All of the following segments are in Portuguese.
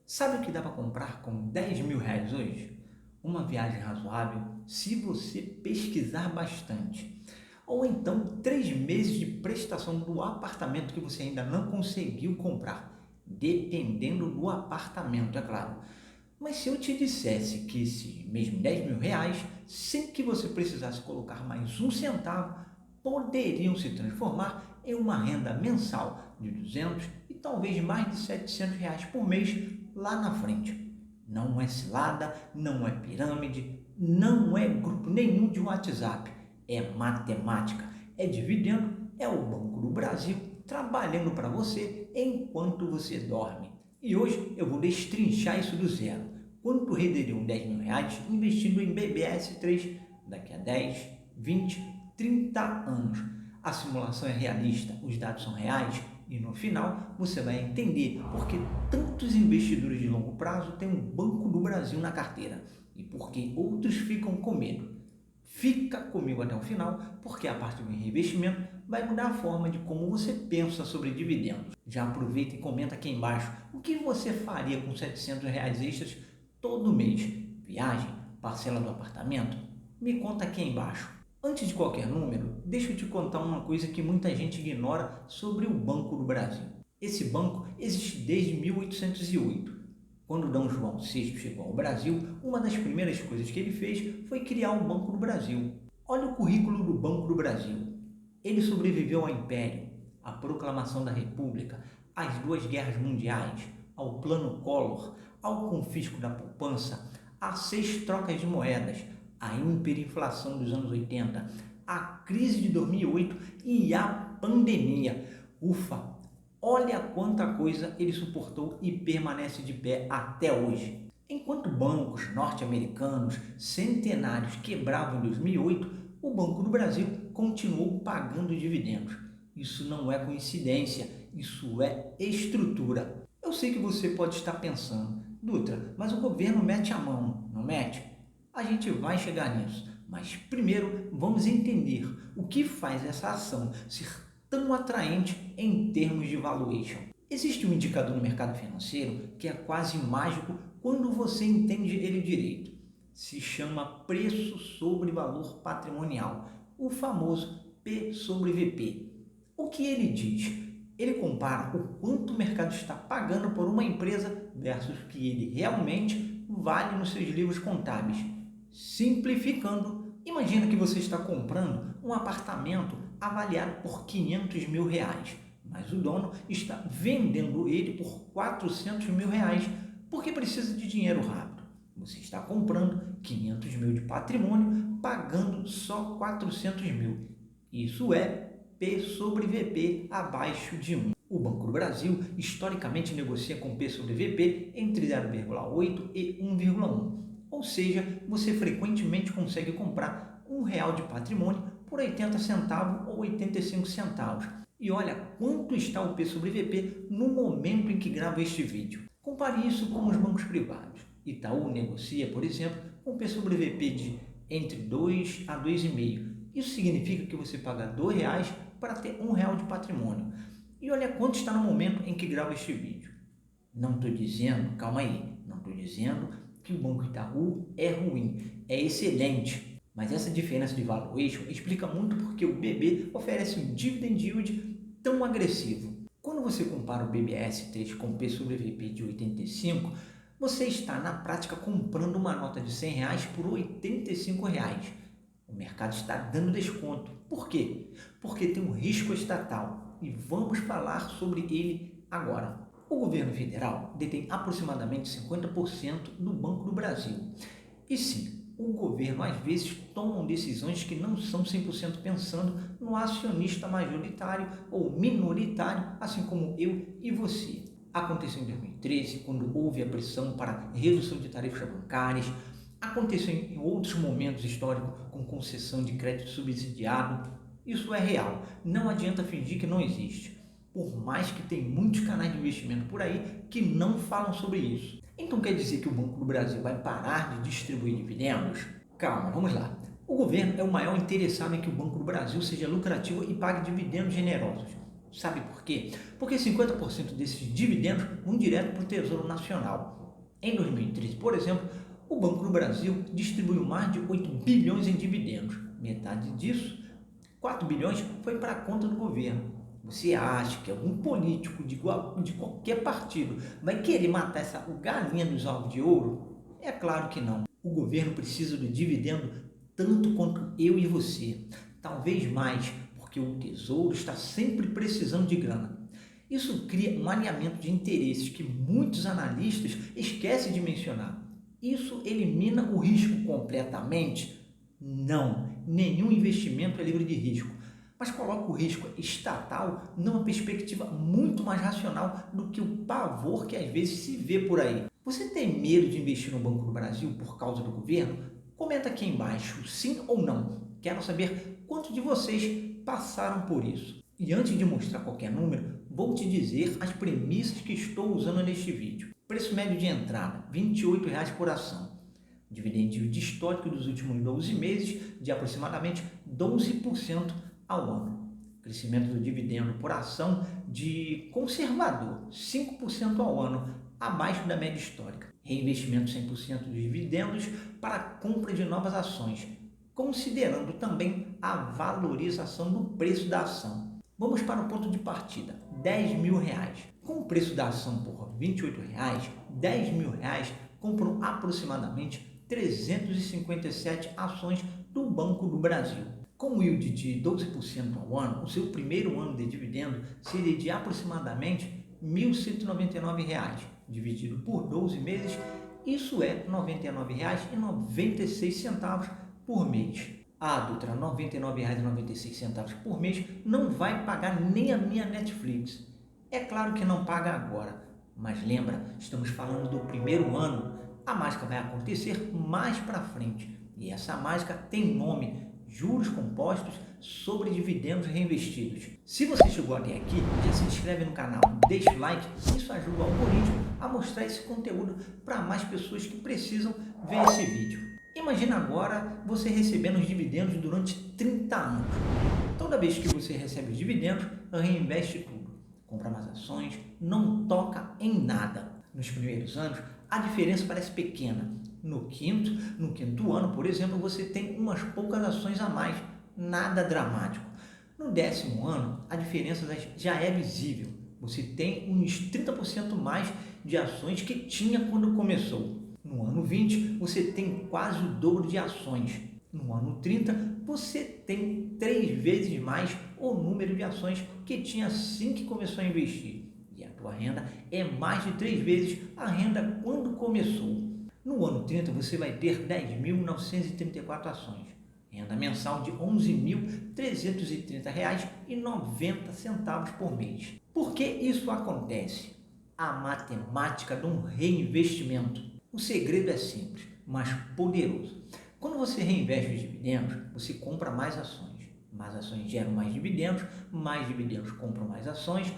Sabe o que dá para comprar com 10 mil reais hoje? Uma viagem razoável se você pesquisar bastante. Ou então 3 meses de prestação do apartamento que você ainda não conseguiu comprar. Dependendo do apartamento, é claro. Mas se eu te dissesse que esses mesmos 10 mil reais, sem que você precisasse colocar mais um centavo, poderiam se transformar em uma renda mensal de 200 e talvez mais de 700 reais por mês lá na frente. Não é cilada, não é pirâmide, não é grupo nenhum de WhatsApp. É matemática, é dividendo, é o Banco do Brasil trabalhando para você enquanto você dorme. E hoje eu vou destrinchar isso do zero. Quanto renderiam 10 mil reais investindo em BBS3 daqui a 10, 20, 30 anos? A simulação é realista, os dados são reais e no final você vai entender por que tantos investidores de longo prazo têm um Banco do Brasil na carteira e por que outros ficam com medo. Fica comigo até o final, porque a parte do reinvestimento vai mudar a forma de como você pensa sobre dividendos. Já aproveita e comenta aqui embaixo o que você faria com 700 reais extras todo mês. Viagem? Parcela do apartamento? Me conta aqui embaixo. Antes de qualquer número, deixa eu te contar uma coisa que muita gente ignora sobre o Banco do Brasil. Esse banco existe desde 1808. Quando D. João VI chegou ao Brasil, uma das primeiras coisas que ele fez foi criar o Banco do Brasil. Olha o currículo do Banco do Brasil. Ele sobreviveu ao Império, à Proclamação da República, às duas guerras mundiais, ao Plano Collor, ao confisco da poupança, às 6 trocas de moedas, à hiperinflação dos anos 80, à crise de 2008 e à pandemia. Ufa! Olha quanta coisa ele suportou e permanece de pé até hoje. Enquanto bancos norte-americanos centenários quebravam em 2008, o Banco do Brasil continuou pagando dividendos. Isso não é coincidência, isso é estrutura. Eu sei que você pode estar pensando, Dutra, mas o governo mete a mão, não mete? A gente vai chegar nisso, mas primeiro vamos entender o que faz essa ação ser tão atraente em termos de valuation. Existe um indicador no mercado financeiro que é quase mágico quando você entende ele direito. Se chama preço sobre valor patrimonial, o famoso P sobre VP. O que ele diz? Ele compara o quanto o mercado está pagando por uma empresa versus o que ele realmente vale nos seus livros contábeis. Simplificando, imagina que você está comprando um apartamento avaliado por 500 mil reais, mas o dono está vendendo ele por 400 mil reais porque precisa de dinheiro rápido. Você está comprando 500 mil de patrimônio pagando só 400 mil. Isso é P sobre VP abaixo de 1. O Banco do Brasil historicamente negocia com P sobre VP entre 0,8 e 1,1. Ou seja, você frequentemente consegue comprar R$ 1 de patrimônio por 80 centavos ou 85 centavos. E olha quanto está o P sobre VP no momento em que gravo este vídeo. Compare isso com os bancos privados. Itaú negocia, por exemplo, com P sobre VP de entre 2 a 2,5. Isso significa que você paga R$ 2 para ter R$ 1 de patrimônio. E olha quanto está no momento em que gravo este vídeo. Não estou dizendo, calma aí, não estou dizendo que o Banco Itaú é ruim, é excelente. Mas essa diferença de valuation explica muito porque o BB oferece um dividend yield tão agressivo. Quando você compara o BBS3 com o P sobre VP de 85, você está na prática comprando uma nota de R$ 100 por R$ 85. O mercado está dando desconto. Por quê? Porque tem um risco estatal e vamos falar sobre ele agora. O governo federal detém aproximadamente 50% do Banco do Brasil. E sim, o governo às vezes toma decisões que não são 100% pensando no acionista majoritário ou minoritário, assim como eu e você. Aconteceu em 2013, quando houve a pressão para redução de tarifas bancárias. Aconteceu em outros momentos históricos com concessão de crédito subsidiado. Isso é real, não adianta fingir que não existe. Por mais que tem muitos canais de investimento por aí que não falam sobre isso. Então quer dizer que o Banco do Brasil vai parar de distribuir dividendos? Calma, vamos lá. O governo é o maior interessado em que o Banco do Brasil seja lucrativo e pague dividendos generosos. Sabe por quê? Porque 50% desses dividendos vão direto para o Tesouro Nacional. Em 2013, por exemplo, o Banco do Brasil distribuiu mais de 8 bilhões em dividendos. Metade disso, 4 bilhões, foi para a conta do governo. Você acha que algum político de qualquer partido vai querer matar essa galinha dos ovos de ouro? É claro que não. O governo precisa do dividendo tanto quanto eu e você. Talvez mais, porque o Tesouro está sempre precisando de grana. Isso cria um alinhamento de interesses que muitos analistas esquecem de mencionar. Isso elimina o risco completamente? Não, nenhum investimento é livre de risco, mas coloca o risco estatal numa perspectiva muito mais racional do que o pavor que às vezes se vê por aí. Você tem medo de investir no Banco do Brasil por causa do governo? Comenta aqui embaixo, sim ou não. Quero saber quantos de vocês passaram por isso. E antes de mostrar qualquer número, vou te dizer as premissas que estou usando neste vídeo. Preço médio de entrada, R$ 28,00 por ação. Dividend yield histórico dos últimos 12 meses de aproximadamente 12% ao ano. Crescimento do dividendo por ação de conservador, 5% ao ano, abaixo da média histórica. Reinvestimento 100% dos dividendos para a compra de novas ações, considerando também a valorização do preço da ação. Vamos para o ponto de partida, R$ 10.000. Com o preço da ação por R$ 28,00, R$ 10.000 compram aproximadamente 357 ações do Banco do Brasil. Com o yield de 12% ao ano, o seu primeiro ano de dividendo seria de aproximadamente R$ 1.199, dividido por 12 meses, isso é R$ 99,96 por mês. Ah, Dutra, R$ 99,96 por mês não vai pagar nem a minha Netflix. É claro que não paga agora, mas lembra, estamos falando do primeiro ano. A mágica vai acontecer mais para frente e essa mágica tem nome: juros compostos sobre dividendos reinvestidos. Se você chegou até aqui, já se inscreve no canal, deixa o like, isso ajuda o algoritmo a mostrar esse conteúdo para mais pessoas que precisam ver esse vídeo. Imagina agora você recebendo os dividendos durante 30 anos. Toda vez que você recebe os dividendos, reinveste tudo. Compra mais ações, não toca em nada. Nos primeiros anos, a diferença parece pequena. No quinto ano, por exemplo, você tem umas poucas ações a mais, nada dramático. No 10º ano, a diferença já é visível. Você tem uns 30% mais de ações que tinha quando começou. No ano 20, você tem quase o dobro de ações. No ano 30, você tem 3 vezes mais o número de ações que tinha assim que começou a investir. E a tua renda é mais de 3 vezes a renda quando começou. No ano 30, você vai ter 10.934 ações. Renda mensal de R$ 11.330,90 por mês. Por que isso acontece? A matemática de um reinvestimento. O segredo é simples, mas poderoso. Quando você reinveste os dividendos, você compra mais ações. Mais ações geram mais dividendos compram mais ações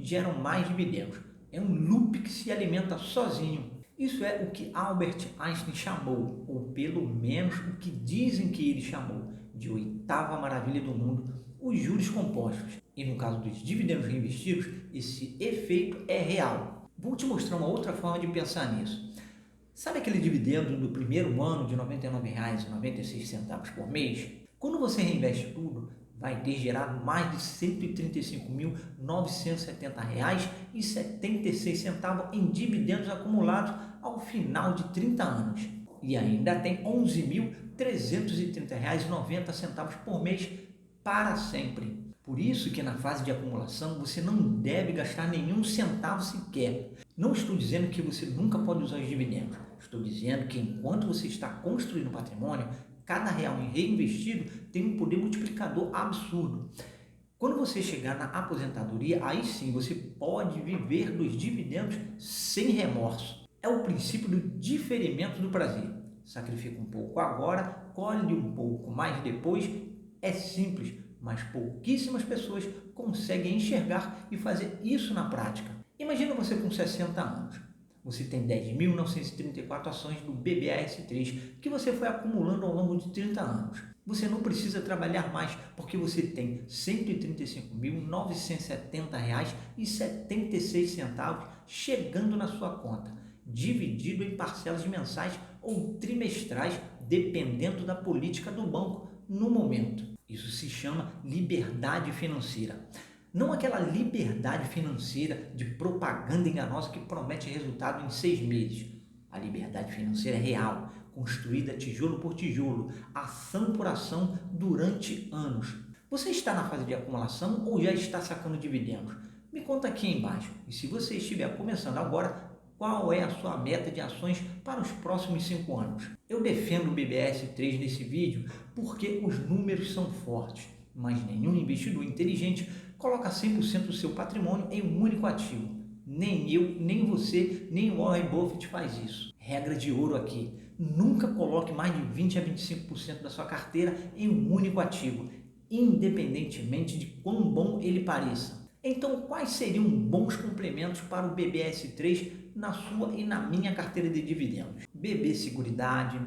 geram mais dividendos. É um loop que se alimenta sozinho. Isso é o que Albert Einstein chamou, ou pelo menos o que dizem que ele chamou, de oitava maravilha do mundo, os juros compostos. E no caso dos dividendos reinvestidos, esse efeito é real. Vou te mostrar uma outra forma de pensar nisso. Sabe aquele dividendo do primeiro ano de R$ 99,96 por mês? Quando você reinveste tudo, vai ter gerado mais de R$ 135.970,76 em dividendos acumulados ao final de 30 anos. E ainda tem R$ 11.330,90 por mês para sempre. Por isso que na fase de acumulação você não deve gastar nenhum centavo sequer. Não estou dizendo que você nunca pode usar os dividendos. Estou dizendo que enquanto você está construindo patrimônio, cada real reinvestido tem um poder multiplicador absurdo. Quando você chegar na aposentadoria, aí sim você pode viver dos dividendos sem remorso. É o princípio do diferimento do prazer. Sacrifica um pouco agora, colhe um pouco mais depois. É simples, mas pouquíssimas pessoas conseguem enxergar e fazer isso na prática. Imagina você com 60 anos. Você tem 10.934 ações do BBAS3 que você foi acumulando ao longo de 30 anos. Você não precisa trabalhar mais, porque você tem R$ 135.970,76 chegando na sua conta, dividido em parcelas mensais ou trimestrais, dependendo da política do banco no momento. Isso se chama liberdade financeira. Não aquela liberdade financeira de propaganda enganosa que promete resultado em 6 meses. A liberdade financeira é real, construída tijolo por tijolo, ação por ação durante anos. Você está na fase de acumulação ou já está sacando dividendos? Me conta aqui embaixo. E se você estiver começando agora, qual é a sua meta de ações para os próximos 5 anos? Eu defendo o BBS3 nesse vídeo porque os números são fortes, mas nenhum investidor inteligente coloca 100% do seu patrimônio em um único ativo. Nem eu, nem você, nem Warren Buffett faz isso. Regra de ouro aqui: nunca coloque mais de 20 a 25% da sua carteira em um único ativo, independentemente de quão bom ele pareça. Então, quais seriam bons complementos para o BBS3 na sua e na minha carteira de dividendos? BB Seguridade,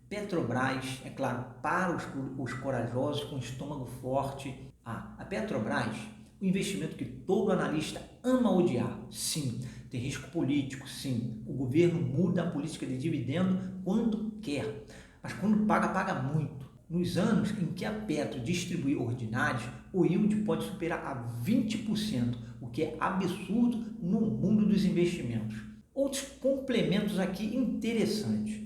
Petrobras, é claro, para os corajosos com estômago forte. A Petrobras, o investimento que todo analista ama odiar. Sim, tem risco político, sim. O governo muda a política de dividendo quando quer, mas quando paga, paga muito. Nos anos em que a Petro distribui ordinários, o yield pode superar a 20%, o que é absurdo no mundo dos investimentos. Outros complementos aqui interessantes.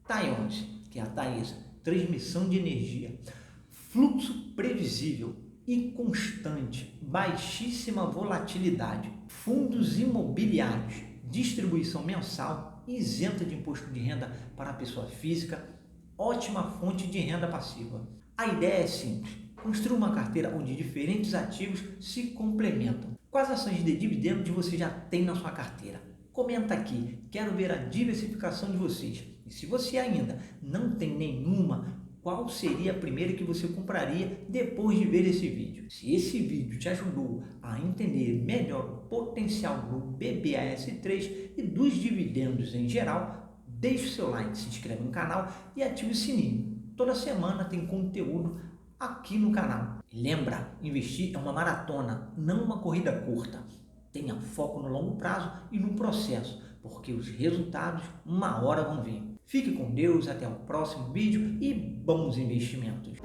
TAI-11, que é a Taesa, transmissão de energia, fluxo previsível e constante, baixíssima volatilidade, fundos imobiliários, distribuição mensal, isenta de imposto de renda para a pessoa física, ótima fonte de renda passiva. A ideia é simples: construir uma carteira onde diferentes ativos se complementam. Quais ações de dividendos você já tem na sua carteira? Comenta aqui, quero ver a diversificação de vocês. E se você ainda não tem nenhuma, qual seria a primeira que você compraria depois de ver esse vídeo? Se esse vídeo te ajudou a entender melhor o potencial do BBAS3 e dos dividendos em geral, deixe o seu like, se inscreve no canal e ative o sininho. Toda semana tem conteúdo aqui no canal. E lembra, investir é uma maratona, não uma corrida curta. Tenha foco no longo prazo e no processo, porque os resultados uma hora vão vir. Fique com Deus, até o próximo vídeo e bons investimentos!